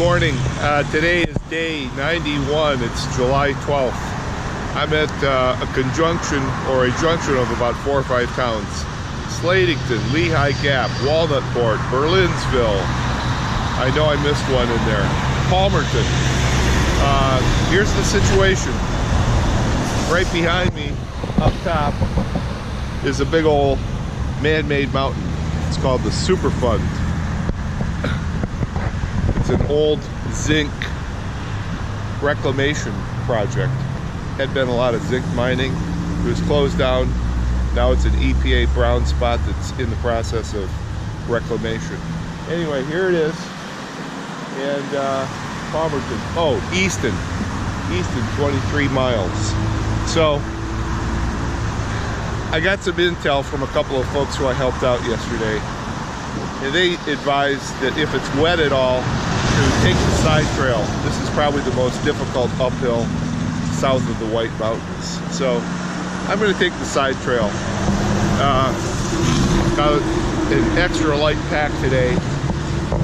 morning. Today is day 91. It's July 12th. I'm at a conjunction or a junction of about 4 or 5 towns. Slatington, Lehigh Gap, Walnutport, Berlinsville. I know I missed one in there. Palmerton. Here's the situation. Right behind me, up top, is a big old man-made mountain. It's called the Superfund. It's an old zinc reclamation project. Had been a lot of zinc mining. It was closed down. Now it's an EPA brown spot that's in the process of reclamation. Anyway, here it is. And Palmerton. Oh, Easton, 23 miles. So I got some intel from a couple of folks who I helped out yesterday, and they advised that if it's wet at all, to take the side trail. This is probably the most difficult uphill south of the White Mountains. So I'm going to take the side trail. Got an extra light pack today,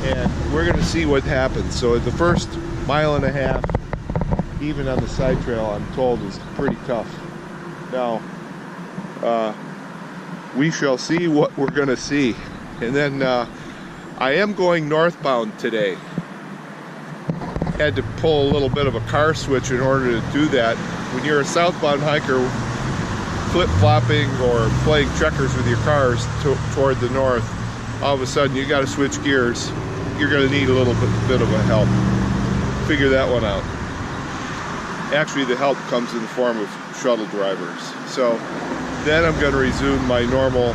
and we're going to see what happens. So the first mile and a half, even on the side trail, I'm told is pretty tough. Now, we shall see what we're going to see. And then I am going northbound today. Had to pull a little bit of a car switch in order to do that. When you're a southbound hiker, flip-flopping or playing checkers with your cars toward the north, all of a sudden you got to switch gears. You're going to need a little bit of a help. Figure that one out. Actually, the help comes in the form of shuttle drivers. So then I'm going to resume my normal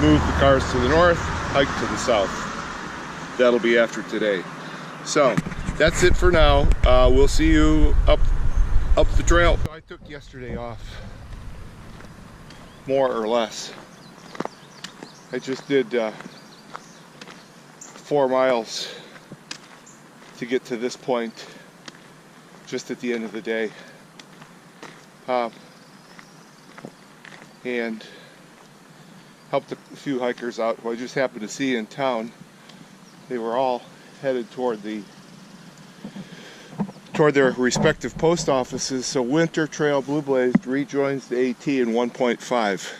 move the cars to the north, hike to the south. That'll be after today. So that's it for now. We'll see you up the trail. I took yesterday off, more or less. I just did 4 miles to get to this point, just at the end of the day, and helped a few hikers out who I just happened to see in town. They were all headed toward their respective post offices. So Winter Trail Blue Blaze rejoins the AT in 1.5.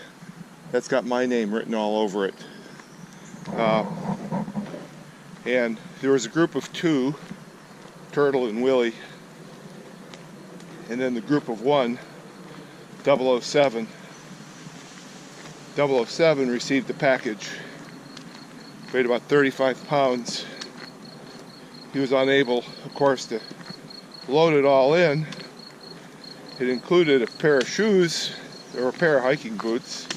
That's got my name written all over it. And there was a group of 2, Turtle and Willie, and then the group of 1, 007. 007 received the package. Weighed about 35 pounds. He was unable, of course, to load it all in. It included a pair of shoes or a pair of hiking boots,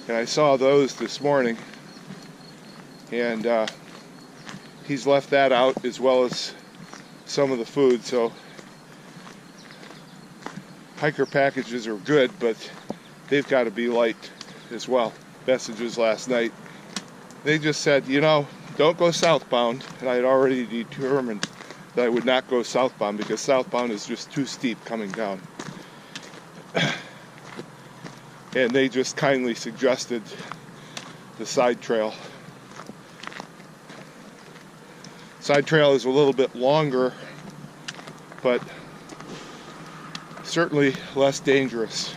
and I saw those this morning. And he's left that out, as well as some of the food. So hiker packages are good, but they've got to be light as well. Messages last night, they just said, you know, don't go southbound. And I had already determined that I would not go southbound because southbound is just too steep coming down. And they just kindly suggested the side trail. Side trail is a little bit longer, but certainly less dangerous.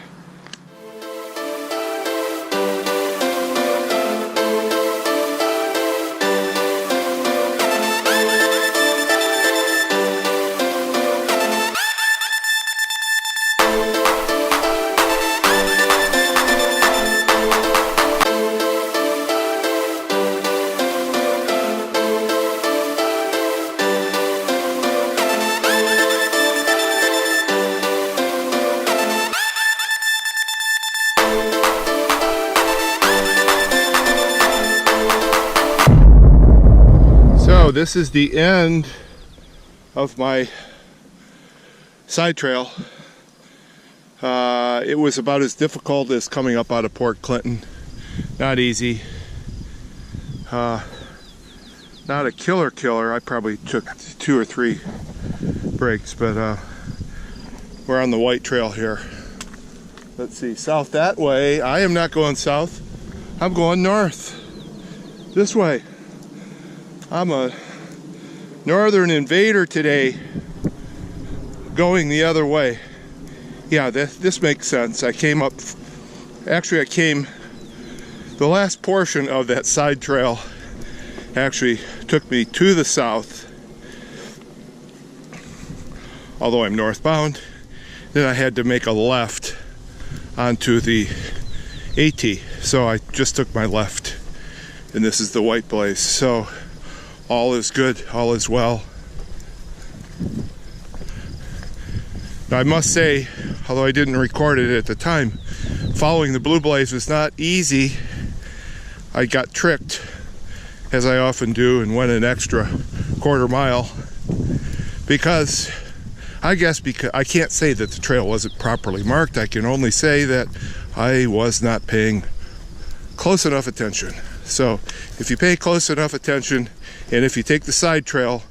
This is the end of my side trail. It was about as difficult as coming up out of Port Clinton. Not easy. Not a killer. I probably took 2 or 3 breaks, but we're on the white trail here. Let's see, south that way. I am not going south. I'm going north. This way. I'm a Northern Invader today going the other way. Yeah, this makes sense. I came up, actually I came, the last portion of that side trail actually took me to the south, although I'm northbound. Then I had to make a left onto the AT, so I just took my left, and this is the white blaze. So all is good, all is well. Now I must say, although I didn't record it at the time, following the blue blaze was not easy. I got tricked, as I often do, and went an extra quarter mile because I can't say that the trail wasn't properly marked. I can only say that I was not paying close enough attention. So if you pay close enough attention, and if you take the side trail,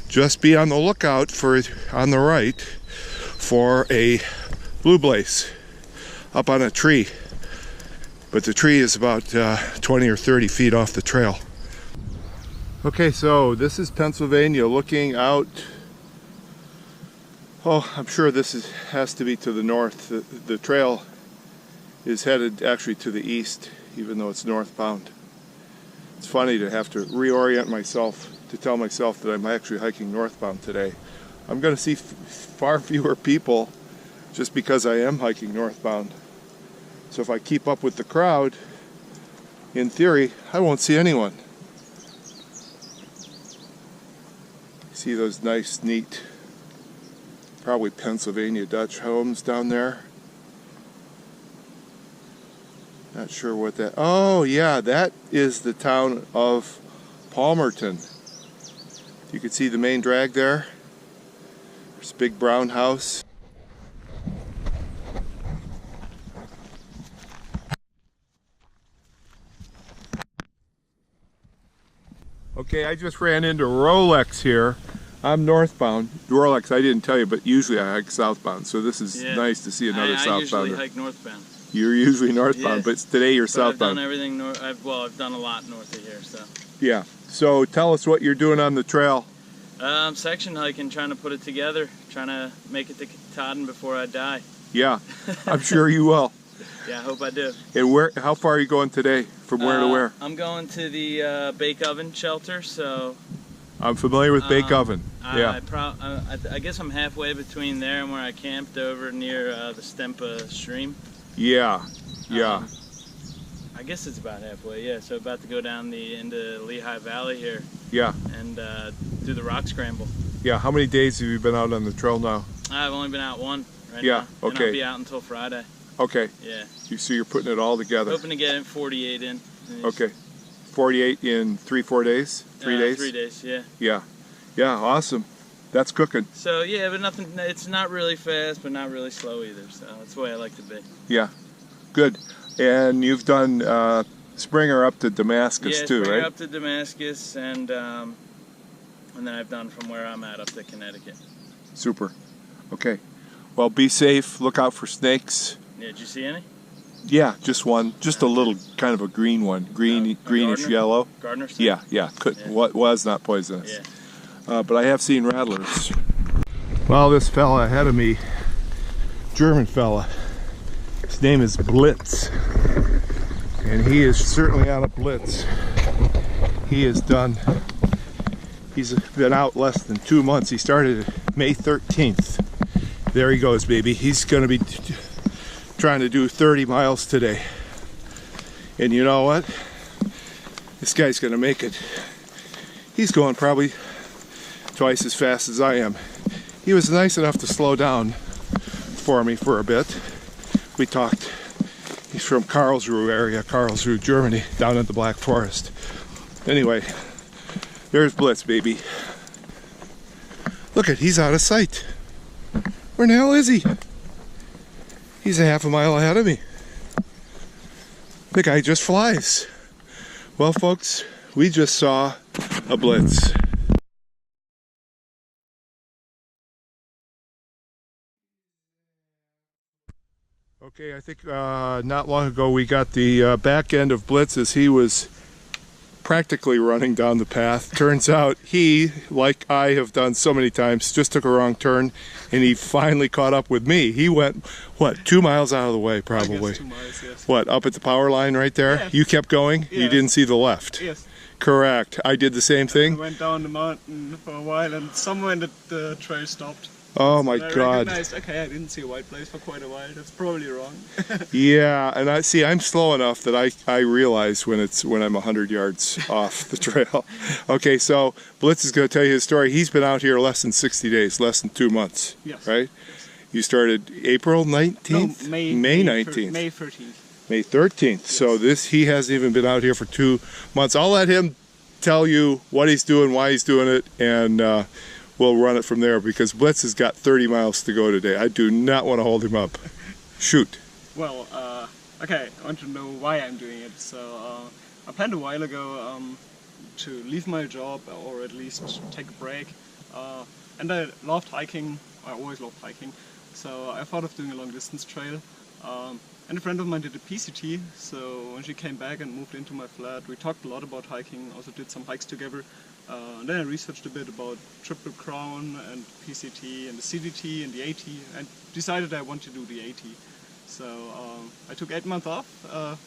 just be on the lookout for, on the right, for a blue blaze up on a tree. But the tree is about 20 or 30 feet off the trail. Okay, so this is Pennsylvania looking out. Oh, I'm sure this has to be to the north. The trail is headed actually to the east, even though it's northbound. It's funny to have to reorient myself to tell myself that I'm actually hiking northbound today. I'm going to see far fewer people just because I am hiking northbound. So if I keep up with the crowd, in theory, I won't see anyone. See those nice, neat, probably Pennsylvania Dutch homes down there? Not sure what that... Oh, yeah, that is the town of Palmerton. You can see the main drag there. There's a big brown house. Okay, I just ran into Rolex here. I'm northbound. Rolex, I didn't tell you, but usually I hike southbound, so this is nice to see another southbound. I usually hike northbound. You're usually northbound, but today you're southbound. I've done everything north. I've done a lot north of here, so. Yeah. So tell us what you're doing on the trail. Section hiking, trying to put it together, trying to make it to Katahdin before I die. Yeah, I'm sure you will. Yeah, I hope I do. And how far are you going today? From where to where? I'm going to the bake oven shelter, so. I'm familiar with bake oven. Yeah. I guess I'm halfway between there and where I camped over near the Stempa stream. Yeah, yeah. I guess it's about halfway, yeah. So about to go down into Lehigh Valley here. Yeah. And do the rock scramble. Yeah, how many days have you been out on the trail now? I've only been out one right now. Yeah, okay. And I'll be out until Friday. Okay. Yeah. So you're putting it all together. Hoping to get in 48 in. Okay. 48 in 3-4 days? 3 days? 3 days, yeah. Yeah. Yeah, awesome. That's cooking. So yeah, but nothing, it's not really fast, but not really slow either, so that's the way I like to be. Yeah. Good. And you've done Springer up to Damascus too, right? Springer up to Damascus, and then I've done from where I'm at up to Connecticut. Super. Okay. Well, be safe. Look out for snakes. Yeah, did you see any? Yeah, just one. Just a little, kind of a green one. Greenish yellow. Gardener snake? Yeah, yeah. Was not poisonous. Yeah. But I have seen rattlers. Well, this fella ahead of me, German fella, his name is Blitz. And he is certainly on a blitz. He's been out less than 2 months. He started May 13th. There he goes, baby. He's going to be trying to do 30 miles today. And you know what? This guy's going to make it. He's going probably twice as fast as I am. He was nice enough to slow down for me for a bit. We talked. He's from Karlsruhe area, Karlsruhe, Germany, down in the Black Forest. Anyway, there's Blitz, baby. Look he's out of sight. Where the hell is he? He's a half a mile ahead of me. The guy just flies. Well, folks, we just saw a Blitz. Okay, I think not long ago we got the back end of Blitz as he was practically running down the path. Turns out he, like I have done so many times, just took a wrong turn, and he finally caught up with me. He went, what, 2 miles out of the way, probably? I guess 2 miles, yes. What, up at the power line right there? Yes. You kept going? Yes. You didn't see the left? Yes. Correct. I did the same thing. I went down the mountain for a while, and somewhere in the trail stopped. Oh my And I God. recognized, okay, I didn't see a white place for quite a while. That's probably wrong. Yeah, and I'm slow enough that I realize when I'm 100 yards off the trail. Okay, so Blitz is going to tell you his story. He's been out here less than 60 days, less than 2 months. Yes. Right? Yes. You started April 19th? No, May 19th. May 13th. May 13th. Yes. So he hasn't even been out here for 2 months. I'll let him tell you what he's doing, why he's doing it, and we'll run it from there, because Blitz has got 30 miles to go today. I do not want to hold him up. Shoot. Well, okay, I want to know why I'm doing it. So I planned a while ago to leave my job, or at least take a break. And I loved hiking. I always loved hiking. So I thought of doing a long distance trail. And a friend of mine did a PCT, so when she came back and moved into my flat, we talked a lot about hiking, also did some hikes together. And then I researched a bit about Triple Crown and PCT and the CDT and the AT, and decided I want to do the AT. So I took 8 months off,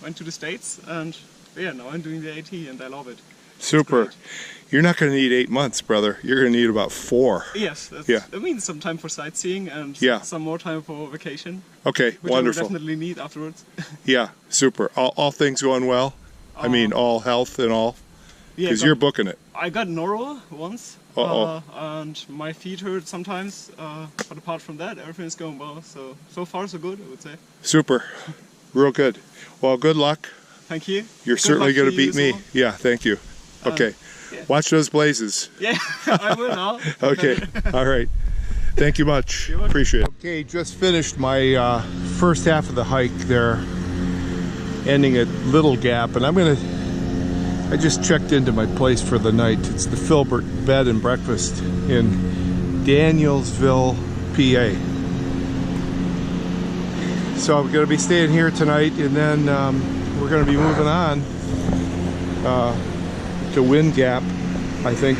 went to the States, and yeah, now I'm doing the AT and I love it. Super. You're not going to need 8 months, brother. You're going to need about 4. Yes, that means some time for sightseeing and some more time for vacation. Okay, which wonderful. I will definitely need afterwards. Yeah, super. All things going well? I mean, all health and all? Because you're booking it. I got Noro once, and my feet hurt sometimes, but apart from that, everything's going well. So far so good, I would say. Super. Real good. Well, good luck. Thank you. You're certainly going to beat me. Yeah, thank you. Okay. Yeah. Watch those blazes. Yeah, I will now. Okay. All right. Thank you much. Appreciate it. Okay, just finished my first half of the hike there, ending at Little Gap, and I just checked into my place for the night. It's the Filbert Bed and Breakfast in Danielsville, PA. So I'm going to be staying here tonight, and then we're going to be moving on to Wind Gap, I think,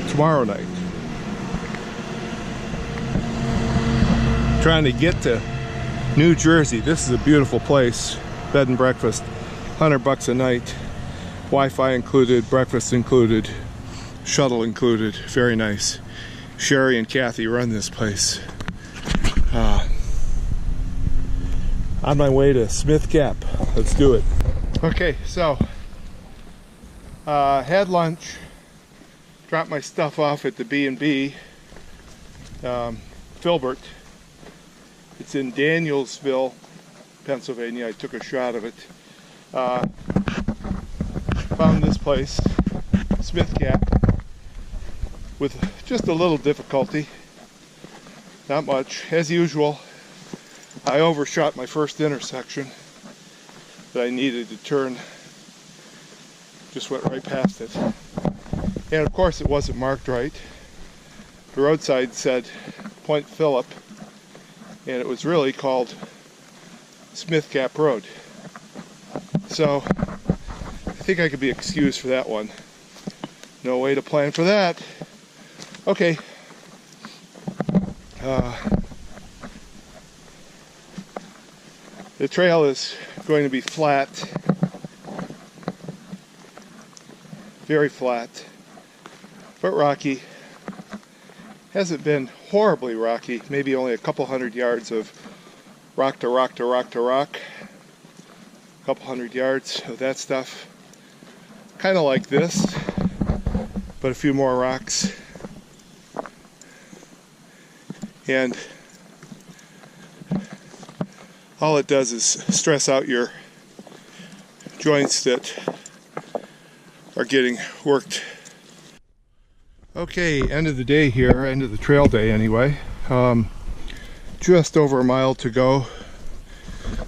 tomorrow night. Trying to get to New Jersey. This is a beautiful place. Bed and breakfast, $100 a night. Wi-Fi included, breakfast included, shuttle included. Very nice. Sherry and Kathy run this place. On my way to Smith Gap. Let's do it. Okay, so had lunch, dropped my stuff off at the B&B, Filbert. It's in Danielsville, Pennsylvania. I took a shot of it. Found this place, Smith Gap, with just a little difficulty. Not much. As usual, I overshot my first intersection that I needed to turn. Just went right past it. And of course it wasn't marked right. The roadside said Point Phillip, and it was really called Smith Gap Road. So I think I could be excused for that one. No way to plan for that. Okay. The trail is going to be flat. Very flat, but rocky. Hasn't been horribly rocky, maybe only a couple hundred yards of rock to rock to rock to rock. A couple hundred yards of that stuff. Kind of like this, but a few more rocks. And all it does is stress out your joints that are getting worked. Okay, end of the day here, end of the trail day anyway. Just over a mile to go.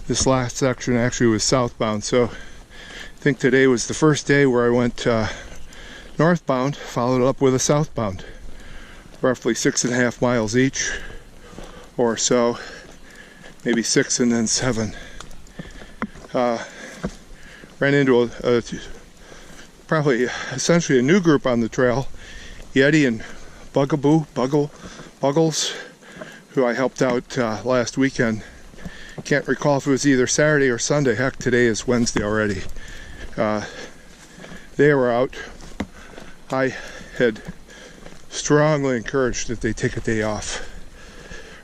This last section actually was southbound, so I think today was the first day where I went northbound, followed up with a southbound. Roughly 6.5 miles each or so, maybe 6 and then 7. Ran into a probably essentially a new group on the trail. Yeti and Buggles, who I helped out last weekend. Can't recall if it was either Saturday or Sunday. Heck, today is Wednesday already. They were out. I had strongly encouraged that they take a day off.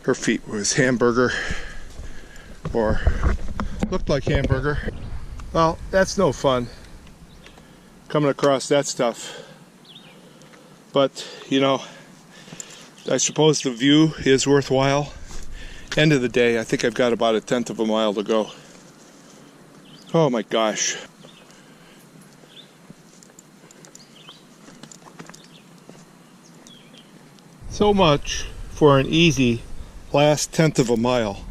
Her feet was hamburger, or looked like hamburger. Well, that's no fun, coming across that stuff. But, you know, I suppose the view is worthwhile. End of the day, I think I've got about 1/10 of a mile to go. Oh my gosh. So much for an easy last 1/10 of a mile.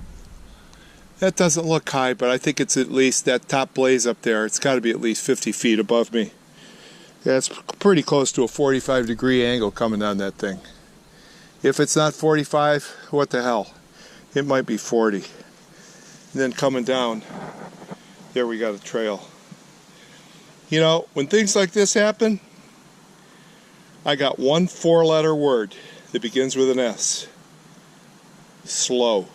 That doesn't look high, but I think it's at least that top blaze up there. It's got to be at least 50 feet above me. That's pretty close to a 45-degree angle coming down that thing. If it's not 45, what the hell? It might be 40. And then coming down, there we got a trail. You know, when things like this happen, I got one 4-letter word that begins with an S. Slow.